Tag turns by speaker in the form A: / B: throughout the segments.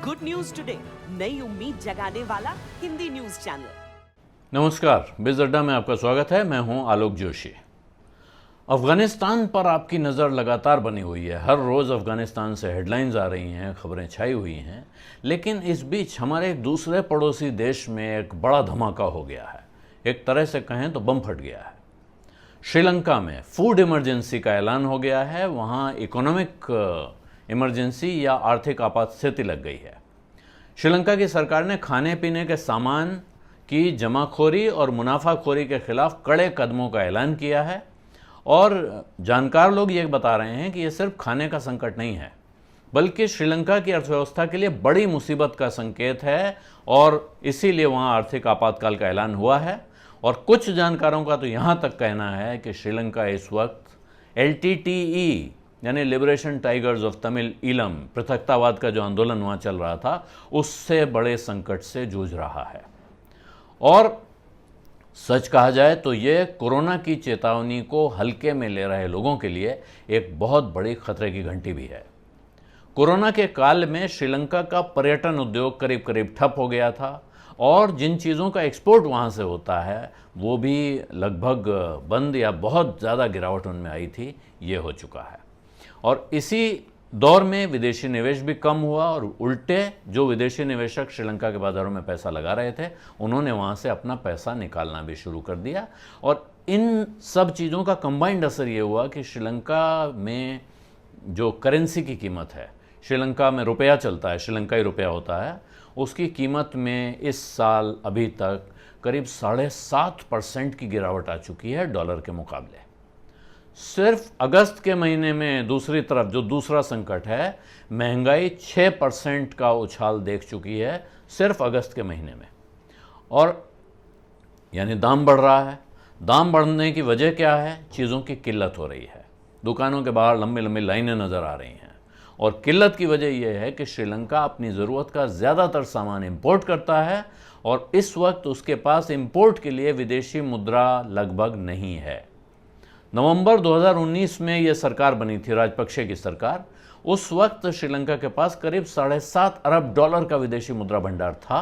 A: Good news today, नई उम्मीद जगाने वाला हिंदी न्यूज चैनल।
B: नमस्कार, बिज अड्डा में आपका स्वागत है। मैं हूं आलोक जोशी। अफगानिस्तान पर आपकी नज़र लगातार बनी हुई है। हर रोज़ अफगानिस्तान से हेडलाइंस आ रही हैं, खबरें छाई हुई हैं, लेकिन इस बीच हमारे एक दूसरे पड़ोसी देश में एक बड़ा धमाका हो गया है। एक तरह से कहें तो बम फट गया है। श्रीलंका में फूड इमरजेंसी का ऐलान हो गया है। वहाँ इकोनॉमिक इमरजेंसी या आर्थिक आपात स्थिति लग गई है। श्रीलंका की सरकार ने खाने पीने के सामान की जमाखोरी और मुनाफाखोरी के खिलाफ कड़े कदमों का ऐलान किया है। और जानकार लोग ये बता रहे हैं कि ये सिर्फ खाने का संकट नहीं है, बल्कि श्रीलंका की अर्थव्यवस्था के लिए बड़ी मुसीबत का संकेत है और इसीलिए वहाँ आर्थिक आपातकाल का ऐलान हुआ है। और कुछ जानकारों का तो यहाँ तक कहना है कि श्रीलंका इस वक्त LTTE यानी Liberation Tigers of Tamil Eelam, पृथकतावाद का जो आंदोलन वहाँ चल रहा था, उससे बड़े संकट से जूझ रहा है। और सच कहा जाए तो ये कोरोना की चेतावनी को हल्के में ले रहे लोगों के लिए एक बहुत बड़ी खतरे की घंटी भी है। कोरोना के काल में श्रीलंका का पर्यटन उद्योग करीब करीब ठप हो गया था और जिन चीज़ों का एक्सपोर्ट वहाँ से होता है वो भी लगभग बंद या बहुत ज़्यादा गिरावट उनमें आई थी, ये हो चुका है। और इसी दौर में विदेशी निवेश भी कम हुआ और उल्टे जो विदेशी निवेशक श्रीलंका के बाज़ारों में पैसा लगा रहे थे, उन्होंने वहाँ से अपना पैसा निकालना भी शुरू कर दिया। और इन सब चीज़ों का कंबाइंड असर ये हुआ कि श्रीलंका में जो करेंसी की कीमत है, श्रीलंका में रुपया चलता है, श्रीलंकाई रुपया होता है, उसकी कीमत में इस साल अभी तक करीब 7.5% की गिरावट आ चुकी है डॉलर के मुकाबले। सिर्फ अगस्त के महीने में दूसरी तरफ जो दूसरा संकट है, महंगाई 6% का उछाल देख चुकी है सिर्फ अगस्त के महीने में। और यानी दाम बढ़ रहा है। दाम बढ़ने की वजह क्या है? चीज़ों की किल्लत हो रही है। दुकानों के बाहर लंबी लंबी लाइनें नज़र आ रही हैं। और किल्लत की वजह यह है कि श्रीलंका अपनी ज़रूरत का ज़्यादातर सामान इंपोर्ट करता है और इस वक्त उसके पास इंपोर्ट के लिए विदेशी मुद्रा लगभग नहीं है। नवंबर 2019 में यह सरकार बनी थी, राजपक्षे की सरकार। उस वक्त श्रीलंका के पास करीब 7.5 अरब डॉलर का विदेशी मुद्रा भंडार था।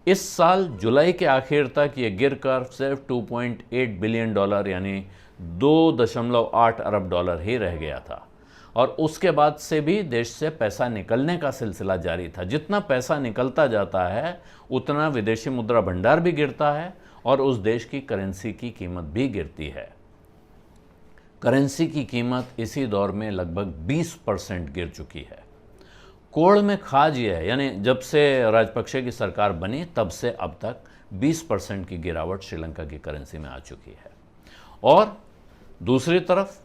B: इस साल जुलाई के आखिर तक ये गिरकर सिर्फ 2.8 बिलियन डॉलर यानी 2.8 अरब डॉलर ही रह गया था। और उसके बाद से भी देश से पैसा निकलने का सिलसिला जारी था। जितना पैसा निकलता जाता है उतना विदेशी मुद्रा भंडार भी गिरता है और उस देश की करेंसी की कीमत भी गिरती है। करेंसी की कीमत इसी दौर में लगभग 20% गिर चुकी है। कोड़ में खाज ये है, यानी जब से राजपक्षे की सरकार बनी तब से अब तक 20% की गिरावट श्रीलंका की करेंसी में आ चुकी है। और दूसरी तरफ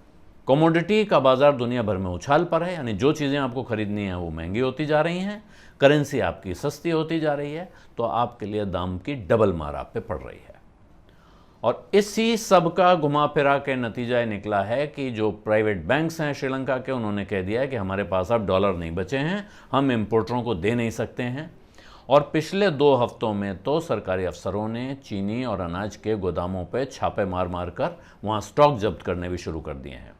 B: कमोडिटी का बाजार दुनिया भर में उछाल पर है, यानी जो चीज़ें आपको खरीदनी है वो महंगी होती जा रही हैं, करेंसी आपकी सस्ती होती जा रही है, तो आपके लिए दाम की डबल मार आप पे पड़ रही है। और इसी सब का घुमा फिरा के नतीजा निकला है कि जो प्राइवेट बैंक्स हैं श्रीलंका के, उन्होंने कह दिया है कि हमारे पास अब डॉलर नहीं बचे हैं, हम इंपोर्टरों को दे नहीं सकते हैं। और पिछले 2 हफ्तों में तो सरकारी अफसरों ने चीनी और अनाज के गोदामों पे छापे मार मार कर वहाँ स्टॉक जब्त करने भी शुरू कर दिए हैं।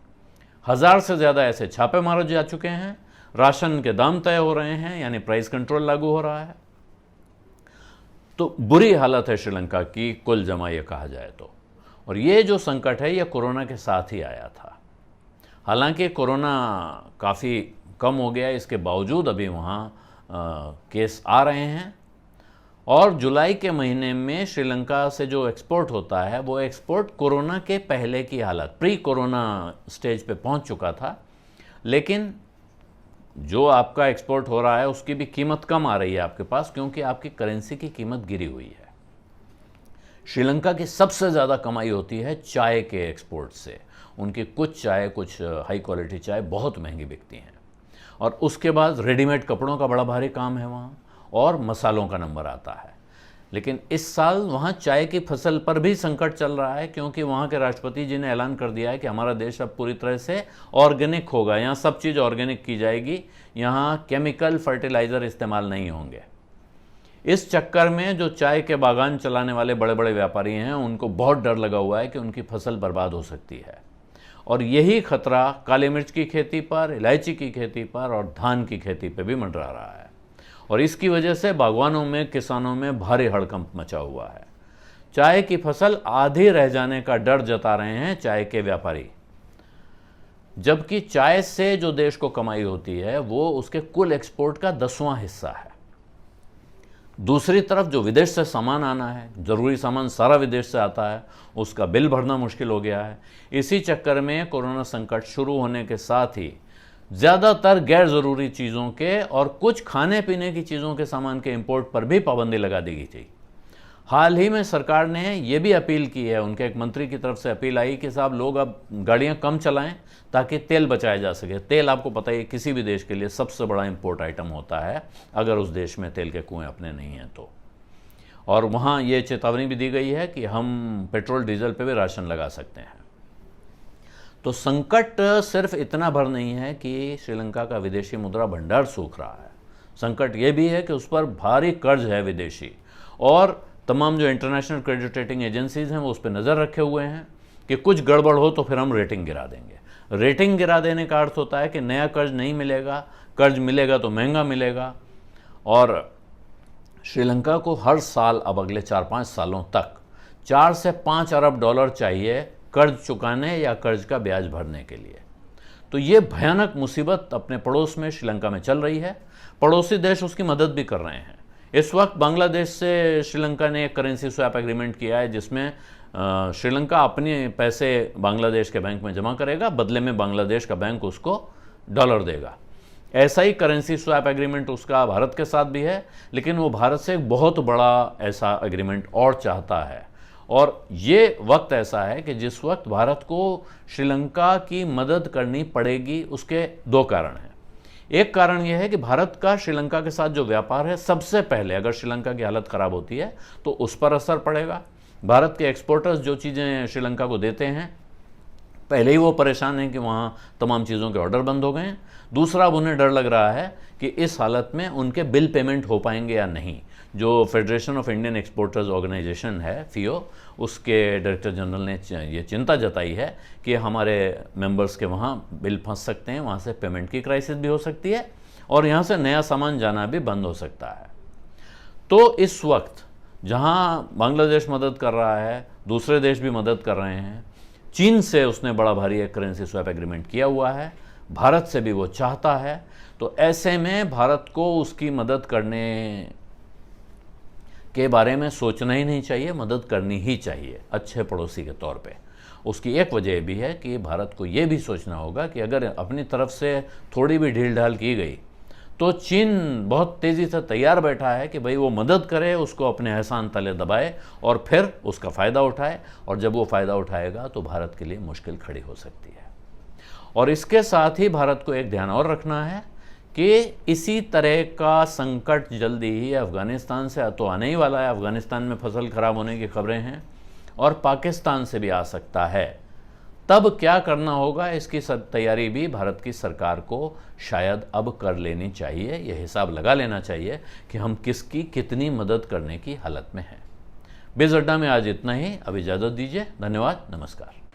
B: 1000 से ज़्यादा ऐसे छापे मारे जा चुके हैं। राशन के दाम तय हो रहे हैं, यानी प्राइस कंट्रोल लागू हो रहा है। तो बुरी हालत है श्रीलंका की, कुल जमा ये कहा जाए तो। और ये जो संकट है ये कोरोना के साथ ही आया था। हालांकि कोरोना काफ़ी कम हो गया, इसके बावजूद अभी वहाँ केस आ रहे हैं। और जुलाई के महीने में श्रीलंका से जो एक्सपोर्ट होता है वो एक्सपोर्ट कोरोना के पहले की हालत, प्री कोरोना स्टेज पे पहुंच चुका था। लेकिन जो आपका एक्सपोर्ट हो रहा है उसकी भी कीमत कम आ रही है आपके पास, क्योंकि आपकी करेंसी की कीमत गिरी हुई है। श्रीलंका की सबसे ज़्यादा कमाई होती है चाय के एक्सपोर्ट से। उनकी कुछ चाय, कुछ हाई क्वालिटी चाय बहुत महंगी बिकती हैं। और उसके बाद रेडीमेड कपड़ों का बड़ा भारी काम है वहाँ, और मसालों का नंबर आता है। लेकिन इस साल वहाँ चाय की फसल पर भी संकट चल रहा है, क्योंकि वहाँ के राष्ट्रपति जी ने ऐलान कर दिया है कि हमारा देश अब पूरी तरह से ऑर्गेनिक होगा। यहाँ सब चीज़ ऑर्गेनिक की जाएगी, यहाँ केमिकल फर्टिलाइज़र इस्तेमाल नहीं होंगे। इस चक्कर में जो चाय के बागान चलाने वाले बड़े बड़े व्यापारी हैं, उनको बहुत डर लगा हुआ है कि उनकी फसल बर्बाद हो सकती है। और यही खतरा काली मिर्च की खेती पर, इलायची की खेती पर और धान की खेती पर भी मंडरा रहा है। और इसकी वजह से बागवानों में, किसानों में भारी हड़कंप मचा हुआ है। चाय की फसल आधी रह जाने का डर जता रहे हैं चाय के व्यापारी, जबकि चाय से जो देश को कमाई होती है वो उसके कुल एक्सपोर्ट का 10वां हिस्सा है। दूसरी तरफ जो विदेश से सामान आना है, ज़रूरी सामान सारा विदेश से आता है, उसका बिल भरना मुश्किल हो गया है। इसी चक्कर में कोरोना संकट शुरू होने के साथ ही ज़्यादातर गैर ज़रूरी चीज़ों के और कुछ खाने पीने की चीज़ों के सामान के इंपोर्ट पर भी पाबंदी लगा दी गई थी। हाल ही में सरकार ने ये भी अपील की है, उनके एक मंत्री की तरफ से अपील आई कि साहब लोग अब गाड़ियाँ कम चलाएं ताकि तेल बचाया जा सके। तेल आपको पता ही किसी भी देश के लिए सबसे बड़ा इंपोर्ट आइटम होता है अगर उस देश में तेल के कुएँ अपने नहीं हैं तो। और वहाँ ये चेतावनी भी दी गई है कि हम पेट्रोल डीजल पे भी राशन लगा सकते हैं। तो संकट सिर्फ इतना भर नहीं है कि श्रीलंका का विदेशी मुद्रा भंडार सूख रहा है, संकट ये भी है कि उस पर भारी कर्ज है विदेशी, और तमाम जो इंटरनेशनल क्रेडिट रेटिंग एजेंसीज हैं वो उस पर नज़र रखे हुए हैं कि कुछ गड़बड़ हो तो फिर हम रेटिंग गिरा देंगे। रेटिंग गिरा देने का अर्थ होता है कि नया कर्ज नहीं मिलेगा, कर्ज मिलेगा तो महंगा मिलेगा। और श्रीलंका को हर साल अब अगले 4-5 सालों तक 4 से 5 अरब डॉलर चाहिए कर्ज चुकाने या कर्ज का ब्याज भरने के लिए। तो ये भयानक मुसीबत अपने पड़ोस में श्रीलंका में चल रही है। पड़ोसी देश उसकी मदद भी कर रहे हैं। इस वक्त बांग्लादेश से श्रीलंका ने एक करेंसी स्वैप एग्रीमेंट किया है जिसमें श्रीलंका अपने पैसे बांग्लादेश के बैंक में जमा करेगा, बदले में बांग्लादेश का बैंक उसको डॉलर देगा। ऐसा ही करेंसी स्वैप एग्रीमेंट उसका भारत के साथ भी है, लेकिन वो भारत से एक बहुत बड़ा ऐसा एग्रीमेंट और चाहता है। और ये वक्त ऐसा है कि जिस वक्त भारत को श्रीलंका की मदद करनी पड़ेगी। उसके 2 कारण हैं। एक कारण यह है कि भारत का श्रीलंका के साथ जो व्यापार है, सबसे पहले अगर श्रीलंका की हालत ख़राब होती है तो उस पर असर पड़ेगा। भारत के एक्सपोर्टर्स जो चीज़ें श्रीलंका को देते हैं, पहले ही वो परेशान हैं कि वहाँ तमाम चीज़ों के ऑर्डर बंद हो गए हैं। दूसरा, अब उन्हें डर लग रहा है कि इस हालत में उनके बिल पेमेंट हो पाएंगे या नहीं। जो federation of Indian exporters organisation है, FIO, उसके डायरेक्टर जनरल ने ये चिंता जताई है कि हमारे मेंबर्स के वहाँ बिल फंस सकते हैं, वहाँ से पेमेंट की क्राइसिस भी हो सकती है और यहाँ से नया सामान जाना भी बंद हो सकता है। तो इस वक्त जहाँ बांग्लादेश मदद कर रहा है, दूसरे देश भी मदद कर रहे हैं, चीन से उसने बड़ा भारी एक करेंसी स्वैप एग्रीमेंट किया हुआ है, भारत से भी वो चाहता है। तो ऐसे में भारत को उसकी मदद करने के बारे में सोचना ही नहीं चाहिए, मदद करनी ही चाहिए अच्छे पड़ोसी के तौर पे। उसकी एक वजह भी है कि भारत को ये भी सोचना होगा कि अगर अपनी तरफ से थोड़ी भी ढील ढाल की गई तो चीन बहुत तेज़ी से तैयार बैठा है कि भाई वो मदद करे, उसको अपने एहसान तले दबाए और फिर उसका फ़ायदा उठाए। और जब वो फ़ायदा उठाएगा तो भारत के लिए मुश्किल खड़ी हो सकती है। और इसके साथ ही भारत को एक ध्यान और रखना है कि इसी तरह का संकट जल्दी ही अफ़गानिस्तान से तो आने ही वाला है। अफ़गानिस्तान में फसल खराब होने की खबरें हैं और पाकिस्तान से भी आ सकता है। तब क्या करना होगा, इसकी सब तैयारी भी भारत की सरकार को शायद अब कर लेनी चाहिए। यह हिसाब लगा लेना चाहिए कि हम किसकी कितनी मदद करने की हालत में हैं। बिज़ अड्डा में आज इतना ही। अब इजाज़त दीजिए। धन्यवाद। नमस्कार।